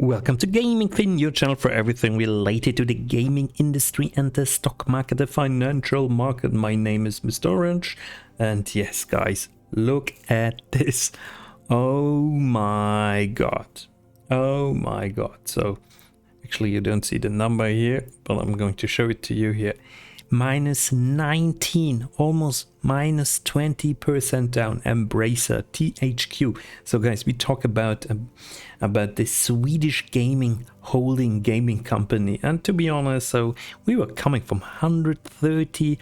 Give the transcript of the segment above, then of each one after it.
Welcome to Gaming Fin, your channel for everything related to the gaming industry and the stock market, the financial market. My name is Mr. Orange, and yes, guys, look at this. Oh my god. Oh my god. So, actually, you don't see the number here, but I'm going to show it to you here. Minus 19, almost minus 20% down. Embracer, THQ. So guys, we talk about the Swedish gaming holding gaming company, and to be honest, so we were coming from 130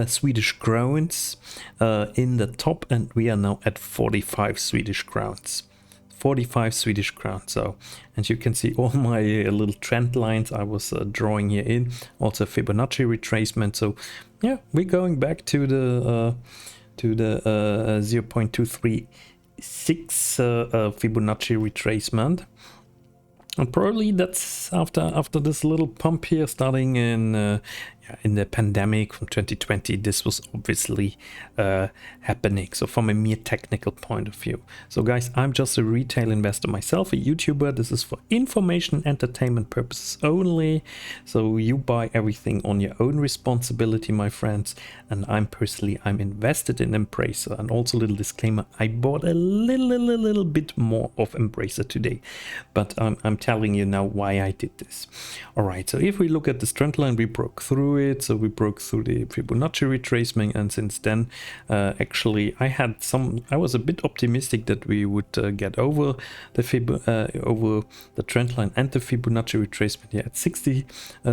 Swedish crowns in the top, and we are now at 45 Swedish crowns. 45 Swedish crowns. So, and you can see all my little trend lines I was drawing here in, also Fibonacci retracement. So yeah, we're going back to the 0.236 Fibonacci retracement, and probably that's after this little pump here starting in the pandemic from 2020. This was obviously happening. So from a mere technical point of view. So guys, I'm just a retail investor myself, a YouTuber. This is for information and entertainment purposes only. So you buy everything on your own responsibility, my friends. And I'm invested in Embracer. And also a little disclaimer, I bought a little bit more of Embracer today. But I'm telling you now why I did this. All right, so if we look at this trend line, we broke through it. So we broke through the Fibonacci retracement, and since then actually I was a bit optimistic that we would get over the over the trend line and the Fibonacci retracement here at 60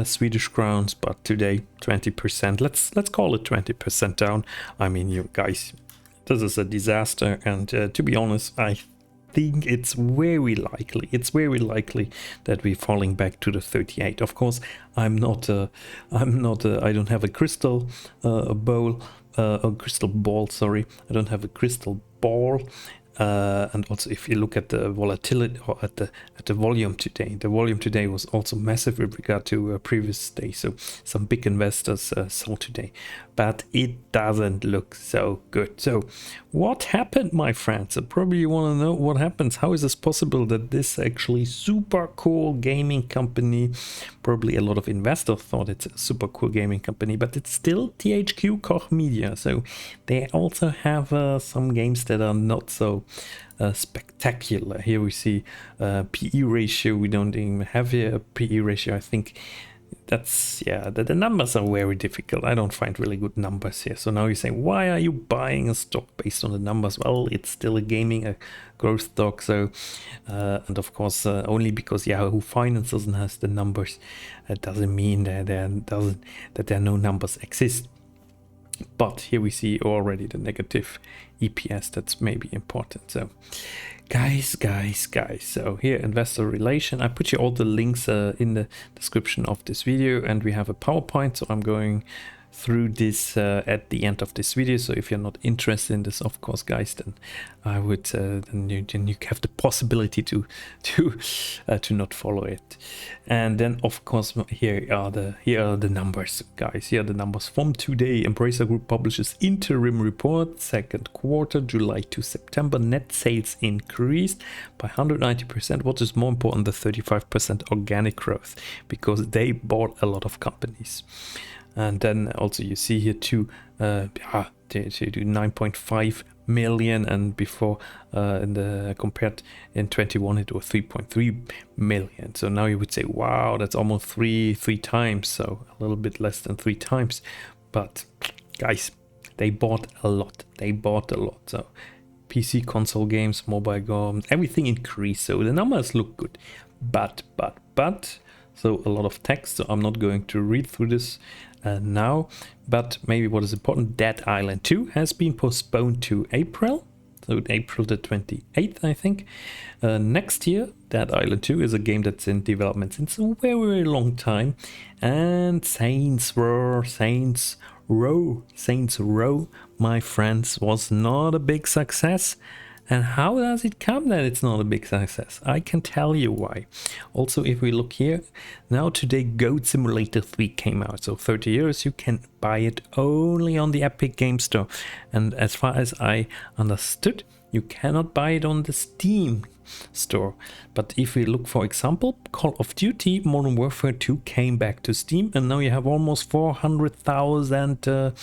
Swedish crowns, but today 20%, let's call it 20% down. I mean, you guys, this is a disaster, and to be honest, I think it's very likely that we're falling back to the 38. Of course, I don't have a crystal ball, sorry. I don't have a crystal ball. And also, if you look at the volatility or at the volume today, the volume today was also massive with regard to previous day. So some big investors sold today, but it doesn't look so good. So what happened, my friends? So probably you want to know what happens. How is this possible that this actually super cool gaming company, probably a lot of investors thought it's a super cool gaming company, but it's still THQ Koch Media. So they also have some games that are not so spectacular. Here we see PE ratio. We don't even have here a PE ratio. I think that's, yeah, the numbers are very difficult. I don't find really good numbers here. So now you say, why are you buying a stock based on the numbers? Well, it's still a growth stock. So and of course, only because Yahoo Finance doesn't have the numbers, it doesn't mean that there no numbers exist. But here we see already the negative EPS. That's maybe important. So guys, so here, investor relation, I put you all the links in the description of this video, and we have a PowerPoint, so I'm going through this at the end of this video. So if you're not interested in this, of course, guys, then I would then you have the possibility to not follow it. And then of course here are the numbers, guys. Here are the numbers from today. Embracer Group publishes interim report, second quarter, July to September. Net sales increased by 190%. What is more important, the 35% organic growth, because they bought a lot of companies. And then also you see here to do 9.5 million, and before compared in 21 it was 3.3 million. So now you would say, wow, that's almost three times, so a little bit less than 3 times. But guys, they bought a lot. So PC, console games, mobile games, everything increased. So the numbers look good. But so a lot of text, so I'm not going to read through this now, but maybe what is important, Dead Island 2 has been postponed to April, so April the 28th, I think. Next year, Dead Island 2 is a game that's in development since a very long time. And Saints Row, my friends, was not a big success. And how does it come that it's not a big success? I can tell you why. Also, if we look here, now today Goat Simulator 3 came out. So 30 euros, you can buy it only on the Epic Game Store. And as far as I understood, you cannot buy it on the Steam store. But if we look, for example, Call of Duty Modern Warfare 2 came back to Steam, and now you have almost 400,000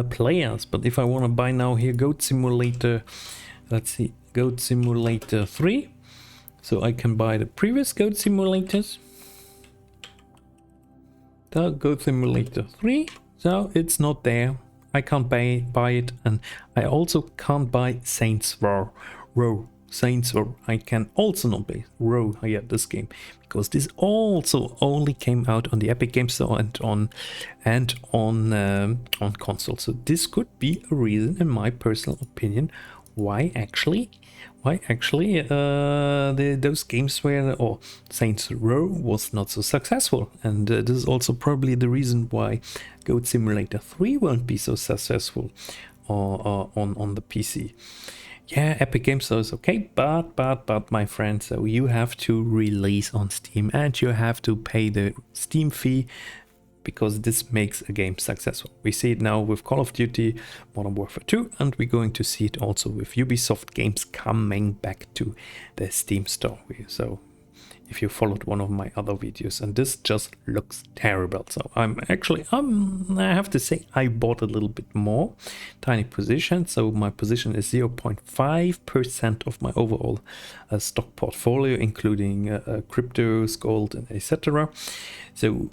players. But if I want to buy now here Goat Simulator, let's see, Goat Simulator 3, so I can buy the previous Goat Simulators. The Goat Simulator 3, so it's not there. I can't buy it, and I also can't buy Saints Row. I can also not buy this game, because this also only came out on the Epic Games Store and on console. So this could be a reason, in my personal opinion, why actually those games were, or Saints Row was not so successful. And this is also probably the reason why Goat Simulator 3 won't be so successful on the PC. Yeah, Epic Games Store is okay, but my friend, so you have to release on Steam and you have to pay the Steam fee, because this makes a game successful. We see it now with Call of Duty Modern Warfare 2, and we're going to see it also with Ubisoft games coming back to the Steam store. So if you followed one of my other videos, and this just looks terrible. So I have to say I bought a little bit more, tiny position. So my position is 0.5% of my overall stock portfolio, including cryptos, gold, and etc. So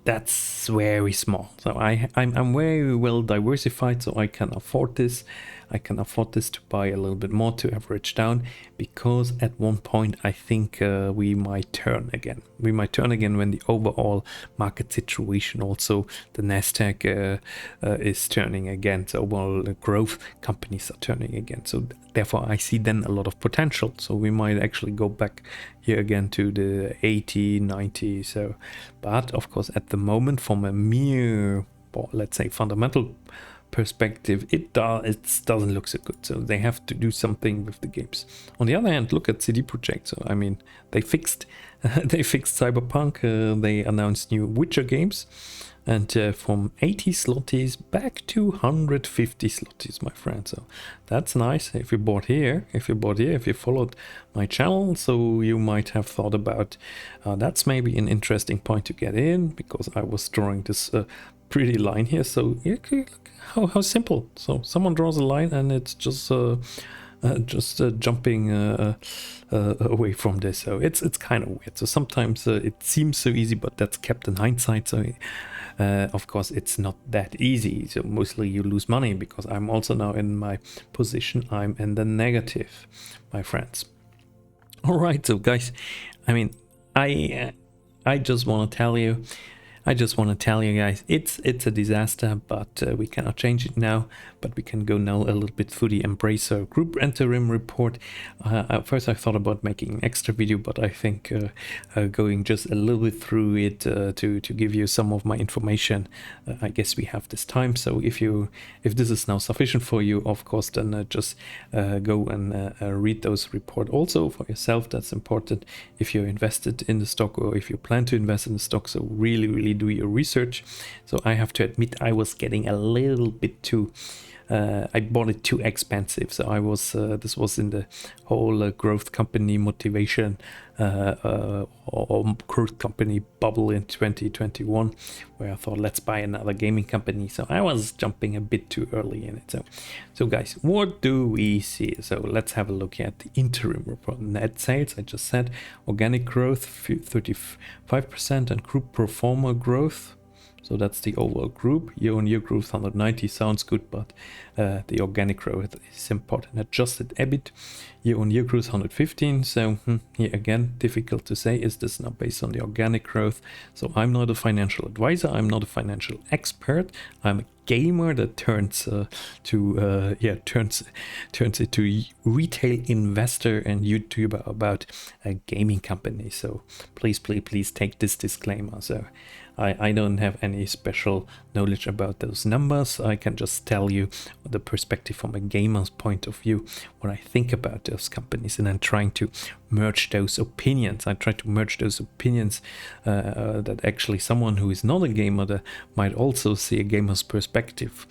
that's very small. So I'm very well diversified, so I can afford this. I can afford this to buy a little bit more to average down, because at one point I think we might turn again. We might turn again when the overall market situation, also the Nasdaq is turning again. So overall growth companies are turning again. So therefore I see then a lot of potential. So we might actually go back here again to the 80, 90. So, but of course at the moment, from a mere, let's say, fundamental perspective, it doesn't look so good. So they have to do something with the games. On the other hand, look at CD Projekt. So I mean, they fixed Cyberpunk. They announced new Witcher games, and from 80 zlotys back to 150 zlotys, my friend. So that's nice. If you bought here, if you followed my channel, so you might have thought about that's maybe an interesting point to get in, because I was drawing this pretty line here. So look how simple. So someone draws a line and it's just jumping away from this. So it's kind of weird. So sometimes it seems so easy, but that's kept in hindsight. So of course it's not that easy. So mostly you lose money, because I'm also now in my position, I'm in the negative, my friends. All right, so guys, I mean, I just want to tell you guys, it's a disaster, but we cannot change it now. But we can go now a little bit through the Embracer Group Interim report. At first I thought about making an extra video, but I think going just a little bit through it to give you some of my information, I guess we have this time. So if this is now sufficient for you, of course, then just go and read those report also for yourself. That's important if you're invested in the stock, or if you plan to invest in the stock. So really do your research. So I have to admit, I was getting a little bit too I bought it too expensive. So I was this was in the whole growth company motivation or growth company bubble in 2021, where I thought, let's buy another gaming company. So I was jumping a bit too early in it. So guys, what do we see? So let's have a look at the interim report. Net sales, I just said, organic growth 35%, and group pro forma growth. So that's the overall group. Year-on-year growth 190 sounds good, but the organic growth is important. Adjusted EBIT, year-on-year growth 115. So here again, difficult to say, is this now based on the organic growth? So I'm not a financial advisor. I'm not a financial expert. I'm a gamer that turns into retail investor and YouTuber about a gaming company. So please take this disclaimer. So I don't have any special knowledge about those numbers. I can just tell you the perspective from a gamer's point of view, what I think about those companies, and I'm trying to merge those opinions. I try to merge those opinions that actually someone who is not a gamer that might also see a gamer's perspective perspective,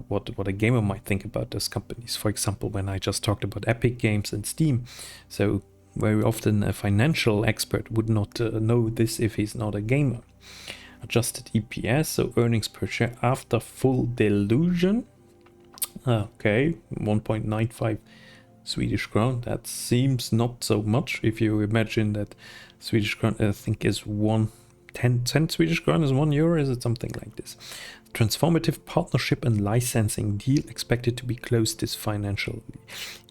what a gamer might think about those companies. For example, when I just talked about Epic Games and Steam, so very often a financial expert would not know this if he's not a gamer. Adjusted EPS, so earnings per share after full dilution. Okay, 1.95 Swedish crown. That seems not so much if you imagine that Swedish crown, I think, is 10 Swedish crown is €1. Is it something like this? Transformative partnership and licensing deal expected to be closed this financial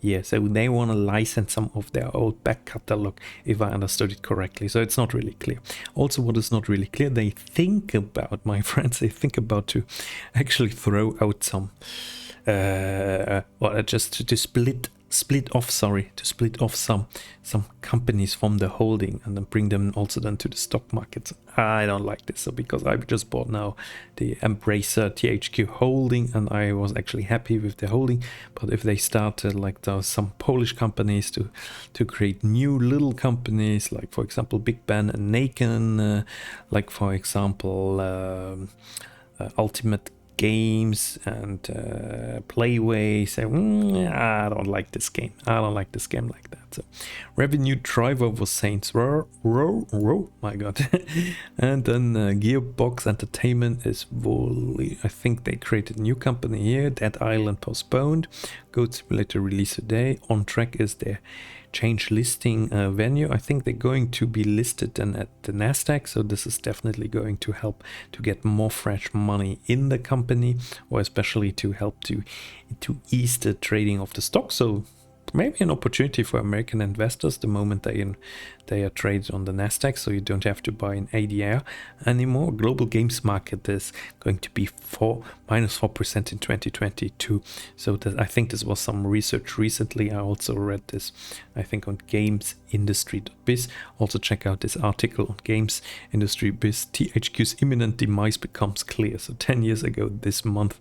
year. So they want to license some of their old back catalog, if I understood it correctly. So it's not really clear. Also, what is not really clear, they think about, my friends, they think about to actually throw out some, just to split off some companies from the holding and then bring them also then to the stock markets. I don't like this, so because I just bought now the Embracer THQ holding and I was actually happy with the holding, but if they started like some Polish companies to create new little companies, like for example Bigben and Naken, like for example Ultimate Games and Playway, say I don't like this game. I don't like this game like that. So revenue driver was Saints Row, my god. And then Gearbox Entertainment is fully, I think they created a new company here. Dead Island postponed. Goat Simulator release today. On track is their change listing venue. I think they're going to be listed then at the Nasdaq, so this is definitely going to help to get more fresh money in the company, or especially to help to ease the trading of the stock. So maybe an opportunity for American investors the moment they are traded on the Nasdaq, so you don't have to buy an ADR anymore. Global games market is going to be -4% in 2022. So I think this was some research recently. I also read this, I think, on gamesindustry.biz. Also check out this article on gamesindustry.biz. THQ's imminent demise becomes clear. So 10 years ago this month,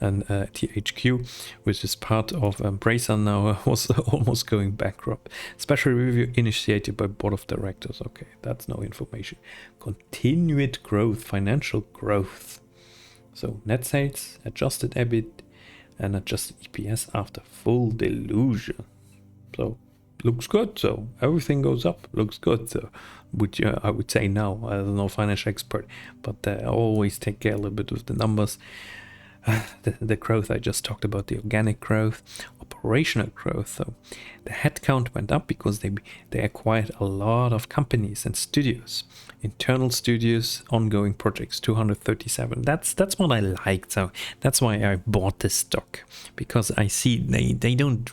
and THQ, which is part of Embracer now, was almost going bankrupt. Special review initiated by board of directors. Okay, that's no information. Continued growth, financial growth. So net sales, adjusted EBIT, and adjusted EPS after full dilution. So looks good. So everything goes up. Looks good. So which I would say now. I'm no financial expert, but I always take care a little bit of the numbers. The growth I just talked about, the organic growth, operational growth. So the headcount went up because they acquired a lot of companies and studios, internal studios, ongoing projects, 237. That's what I liked. So that's why I bought this stock, because I see they don't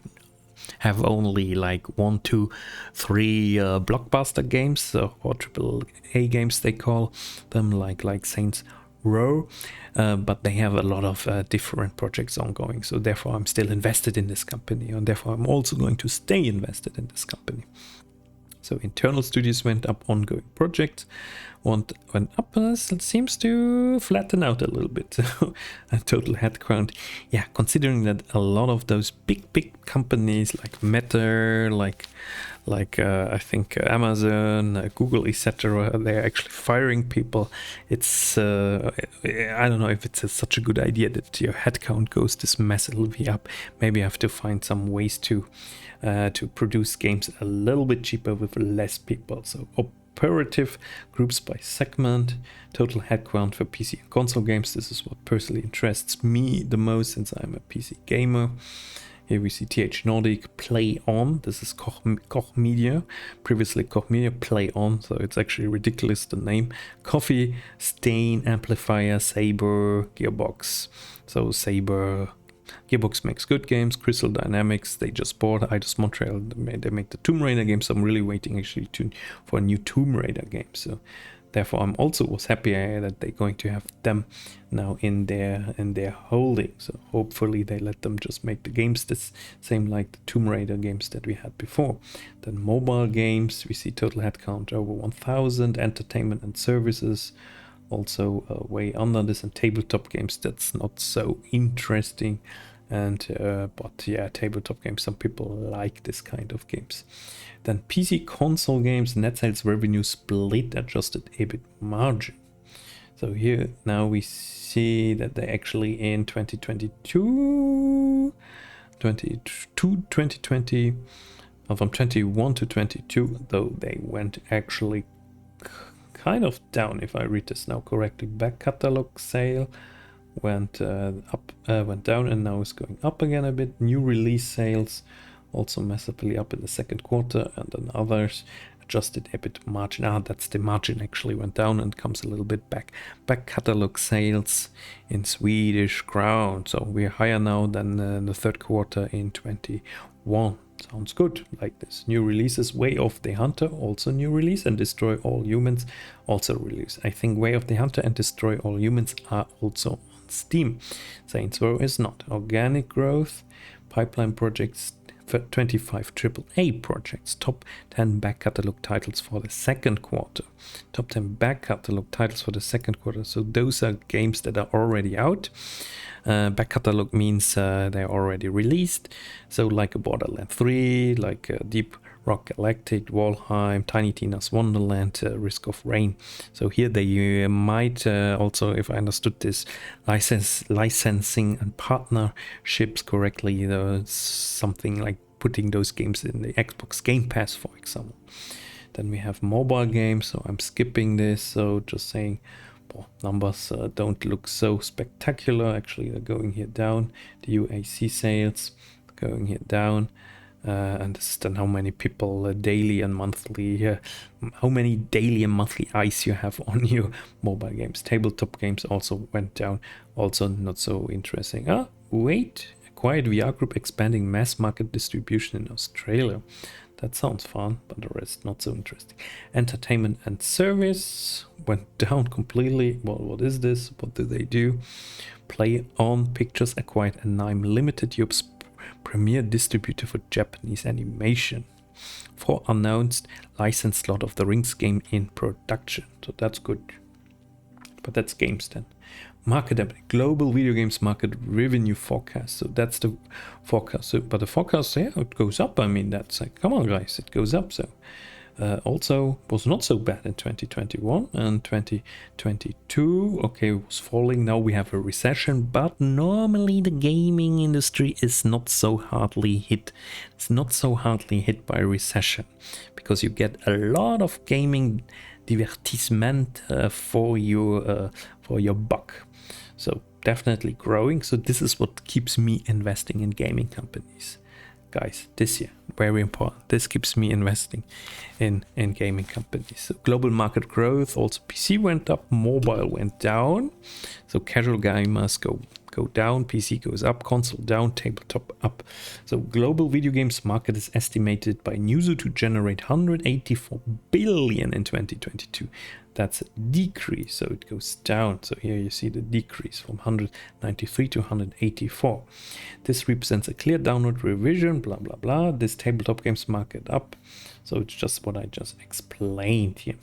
have only like 1, 2, 3 blockbuster games or AAA games they call them, like Saints Row, but they have a lot of different projects ongoing. So therefore I'm still invested in this company, and therefore I'm also going to stay invested in this company. So internal studios went up, ongoing projects went up, and it seems to flatten out a little bit. So a total headcount, yeah, considering that a lot of those big companies like Meta, like I think Amazon, Google, etc., they're actually firing people. It's I don't know if it's such a good idea that your headcount goes this massively up. Maybe I have to find some ways to produce games a little bit cheaper with less people. So operative groups by segment, total headcount for PC and console games. This is what personally interests me the most, since I'm a PC gamer. Here we see TH Nordic, Play On. This is Koch Media, previously Koch Media, Play On. So it's actually ridiculous, the name. Coffee, Stain, Amplifier, Saber, Gearbox. So Saber, Gearbox makes good games. Crystal Dynamics, they just bought Eidos Montreal. They make the Tomb Raider game. So I'm really waiting actually for a new Tomb Raider game. So therefore I'm also was happy that they're going to have them now in their holding. So hopefully they let them just make the games the same like the Tomb Raider games that we had before. Then mobile games, we see total headcount over 1,000. Entertainment and services also way under this, and tabletop games, that's not so interesting. And but yeah, tabletop games, some people like this kind of games. Then PC console games, net sales revenue split, adjusted EBIT margin. So here now we see that they actually in 2020, from 21 to 22, though they went actually kind of down, if I read this now correctly. Back catalog sale went went down, and now it's going up again a bit. New release sales also massively up in the second quarter, and then others. Adjusted EBIT margin, that's the margin, actually went down and comes a little bit back. Back catalog sales in Swedish crown, so we're higher now than the third quarter in 21. Sounds good. Like this. New releases, Way of the Hunter, also new release, and Destroy All Humans, also release. I think Way of the Hunter and Destroy All Humans are also on Steam. Saints Row is not. Organic growth, pipeline projects, 25 AAA projects, top 10 back catalog titles for the second quarter. Top 10 back catalog titles for the second quarter. So those are games that are already out. Back catalog means they're already released. So like a Borderlands 3, like a Deep Rock Galactic, Valheim, Tiny Tina's Wonderland, Risk of Rain. So here they might also, if I understood this, licensing and partnerships correctly, something like putting those games in the Xbox Game Pass, for example. Then we have mobile games, so I'm skipping this, so just saying, well, numbers don't look so spectacular. Actually, they're going here down. The UAC sales going here down. And this is then how many people daily and monthly, how many daily and monthly eyes you have on your mobile games. Tabletop games also went down, also not so interesting. Wait, acquired VR group expanding mass market distribution in Australia. That sounds fun, but the rest not so interesting. Entertainment and service went down completely. Well, what is this? What do they do? Play On Pictures acquired Anime Limited, Europe's premier distributor for Japanese animation. For announced licensed Lord of the Rings game in production. So that's good. But that's games then. Market update, global video games market revenue forecast. So that's the forecast. So, but the forecast, yeah, it goes up. I mean, that's like, come on, guys, it goes up. So also was not so bad in 2021 and 2022. Okay, it was falling. Now we have a recession, but normally the gaming industry is not so hardly hit. It's not so hardly hit by a recession because you get a lot of gaming divertissement for your buck. So definitely growing. So this is what keeps me investing in gaming companies. Guys, this year, very important. This keeps me investing in gaming companies. So global market growth, also PC went up, mobile went down. So casual gamers go down, PC goes up, console down, tabletop up. So global video games market is estimated by Newzoo to generate 184 billion in 2022. That's a decrease, so it goes down. So here you see the decrease from 193 to 184. This represents a clear downward revision, blah, blah, blah. This tabletop games market up. So it's just what I just explained here.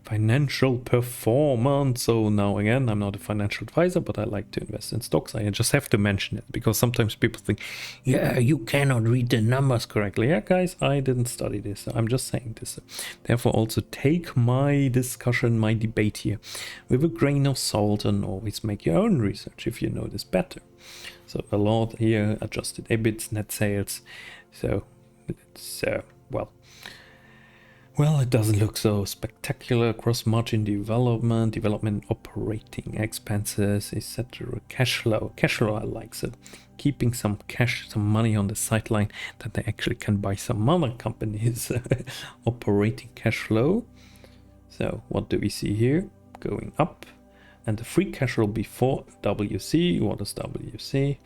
Financial performance. So now again, I'm not a financial advisor, but I like to invest in stocks. I just have to mention it because sometimes people think, yeah, you cannot read the numbers correctly. Yeah, guys, I didn't study this. I'm just saying this. Therefore, also take my discussion, my debate here with a grain of salt and always make your own research if you know this better. So a lot here, adjusted EBIT, net sales. So it's, well, it doesn't look so spectacular. Gross margin development operating expenses, etc. Cash flow I like. So keeping some cash, some money on the sideline that they actually can buy some other companies. Operating cash flow. So what do we see here? Going up. And the free cash flow before WC. What is WC?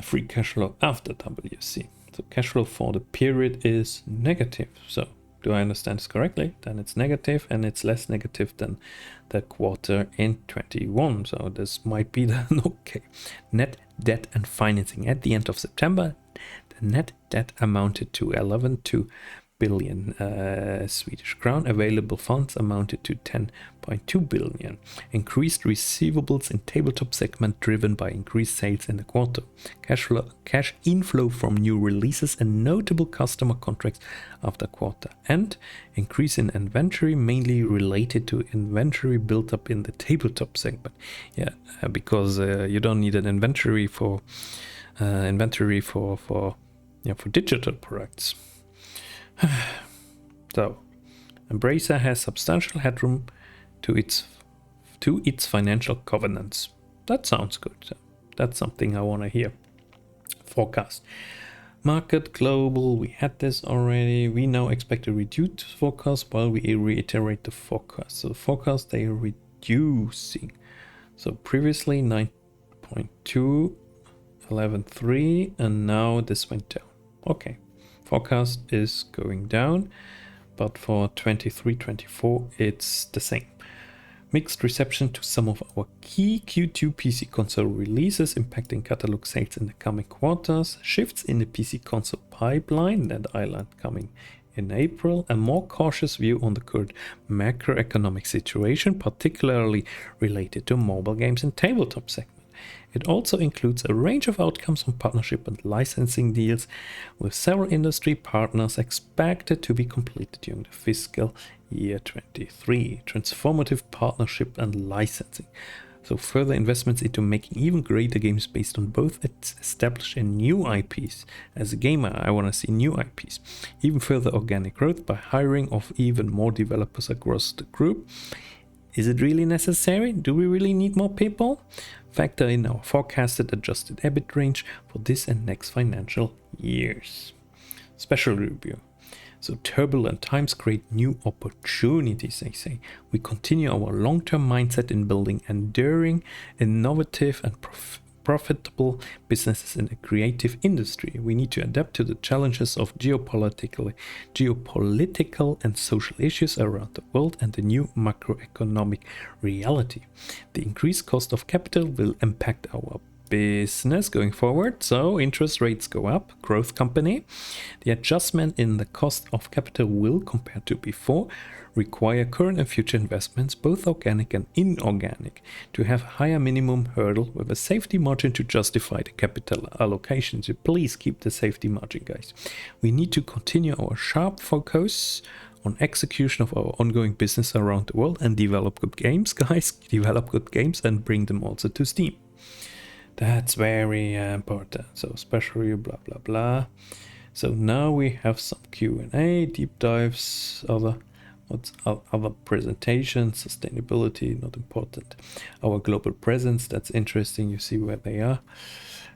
Free cash flow after WC. So cash flow for the period is negative. So do I understand this correctly? Then it's negative, and it's less negative than the quarter in 21. So this might be the okay. Net debt and financing at the end of September, the net debt amounted to 11.2 billion Swedish crown. Available funds amounted to 10.2 billion. Increased receivables in tabletop segment driven by increased sales in the quarter. Cash inflow from new releases and notable customer contracts after quarter. And increase in inventory mainly related to inventory built up in the tabletop segment. Yeah, because you don't need an inventory for digital products. So, Embracer has substantial headroom to its financial covenants. That sounds good. So that's something I want to hear. Forecast. Market global, we had this already. We now expect a reduced forecast while we reiterate the forecast. So the forecast, they are reducing. So previously 9.2, 11.3, and now this went down. Okay. Forecast is going down, but for 23-24 it's the same. Mixed reception to some of our key Q2 PC console releases impacting catalog sales in the coming quarters, shifts in the PC console pipeline, Dead Island coming in April, a more cautious view on the current macroeconomic situation, particularly related to mobile games and tabletop segment. It also includes a range of outcomes from partnership and licensing deals with several industry partners expected to be completed during the fiscal year 23. Transformative partnership and licensing. So further investments into making even greater games based on both its established and new IPs. As a gamer, I want to see new IPs. Even further organic growth by hiring of even more developers across the group. Is it really necessary? Do we really need more people? Factor in our forecasted adjusted EBIT range for this and next financial years. Special review. So turbulent times create new opportunities, they say. We continue our long-term mindset in building enduring, innovative and profitable businesses in the creative industry. We need to adapt to the challenges of geopolitical and social issues around the world and the new macroeconomic reality. The increased cost of capital will impact our business going forward, so interest rates go up, growth company. The adjustment in the cost of capital will, compared to before, require current and future investments, both organic and inorganic, to have a higher minimum hurdle with a safety margin to justify the capital allocation. So please keep the safety margin, guys. We need to continue our sharp focus on execution of our ongoing business around the world and develop good games, guys. Develop good games and bring them also to Steam. That's very important. So especially blah blah blah. So now we have some Q&A, deep dives, other presentations, sustainability, not important. Our global presence, that's interesting. You see where they are.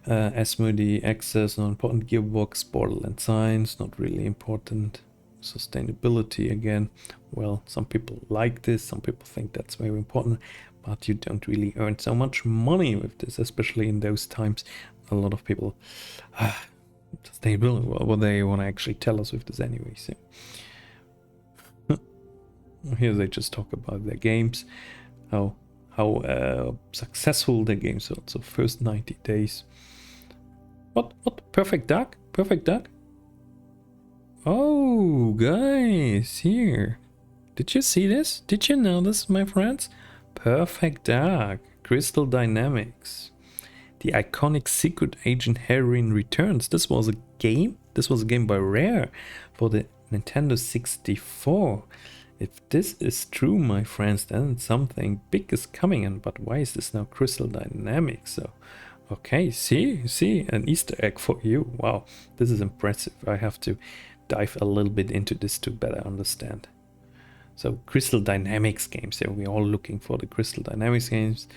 Asmodee, Access, not important. Gearbox, Borderlands Science, not really important. Sustainability again. Well, some people like this, some people think that's very important, but you don't really earn so much money with this, especially in those times. A lot of people, sustainability, what they want to actually tell us with this anyway. So here they just talk about their games, how successful their games are. So first 90 days. What? Perfect Dark? Perfect Dark? Oh, guys, here. Did you see this? Did you know this, my friends? Perfect Dark, Crystal Dynamics. The iconic secret agent heroine returns. This was a game by Rare for the Nintendo 64. If this is true, my friends, then something big is coming in. But why is this now Crystal Dynamics? So, okay, see, an Easter egg for you. Wow, this is impressive. I have to dive a little bit into this to better understand. So Crystal Dynamics games, yeah, we're all looking for the Crystal Dynamics games.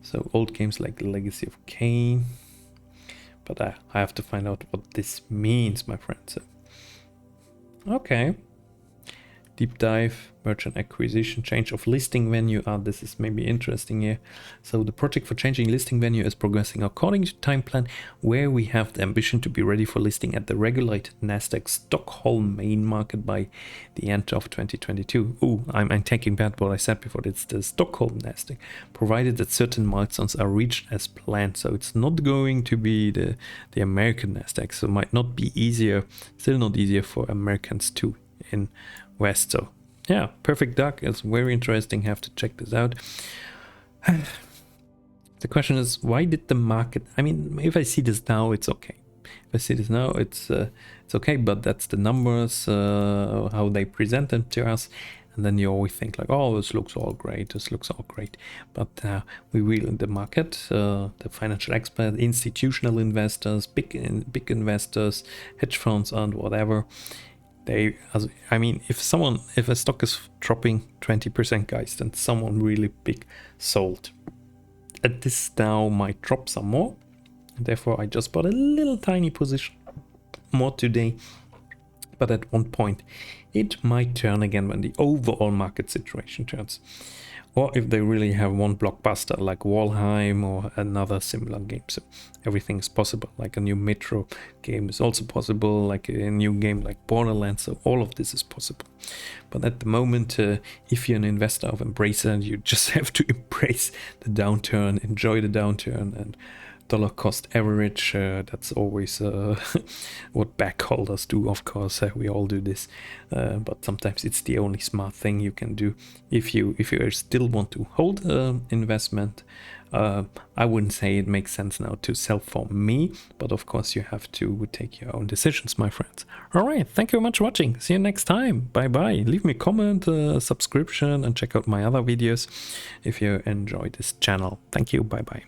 So old games like The Legacy of Kain. But I have to find out what this means, my friends. So, okay. Deep dive, merchant acquisition, change of listing venue. This is maybe interesting here. So the project for changing listing venue is progressing according to time plan, where we have the ambition to be ready for listing at the regulated Nasdaq Stockholm main market by the end of 2022. I'm taking back what I said before. It's the Stockholm Nasdaq, provided that certain milestones are reached as planned. So it's not going to be the American Nasdaq. So it might not be easier, still not easier for Americans to invest. So yeah, Perfect Duck is very interesting. Have to check this out. The question is, why did the market, I mean, if I see this now, it's okay. If I see this now, it's okay, but that's the numbers, how they present them to us. And then you always think like, oh, this looks all great, this looks all great. But we will in the market, the financial experts, institutional investors, big investors, hedge funds and whatever, I mean, if a stock is dropping 20%, guys, then someone really big sold. At this now might drop some more. Therefore, I just bought a little tiny position more today. But at one point, it might turn again when the overall market situation turns. Or if they really have one blockbuster like Valheim or another similar game. So everything is possible. Like a new Metro game is also possible, like a new game like Borderlands. So all of this is possible. But at the moment, if you're an investor of Embracer, you just have to embrace the downturn, enjoy the downturn, and dollar cost average, that's always what backholders do, of course. We all do this, but sometimes it's the only smart thing you can do if you still want to hold investment. I wouldn't say it makes sense now to sell for me, but of course you have to take your own decisions, my friends. All right, thank you very much for watching. See you next time. Bye bye. Leave me a comment, subscription, and check out my other videos if you enjoy this channel. Thank you. Bye bye.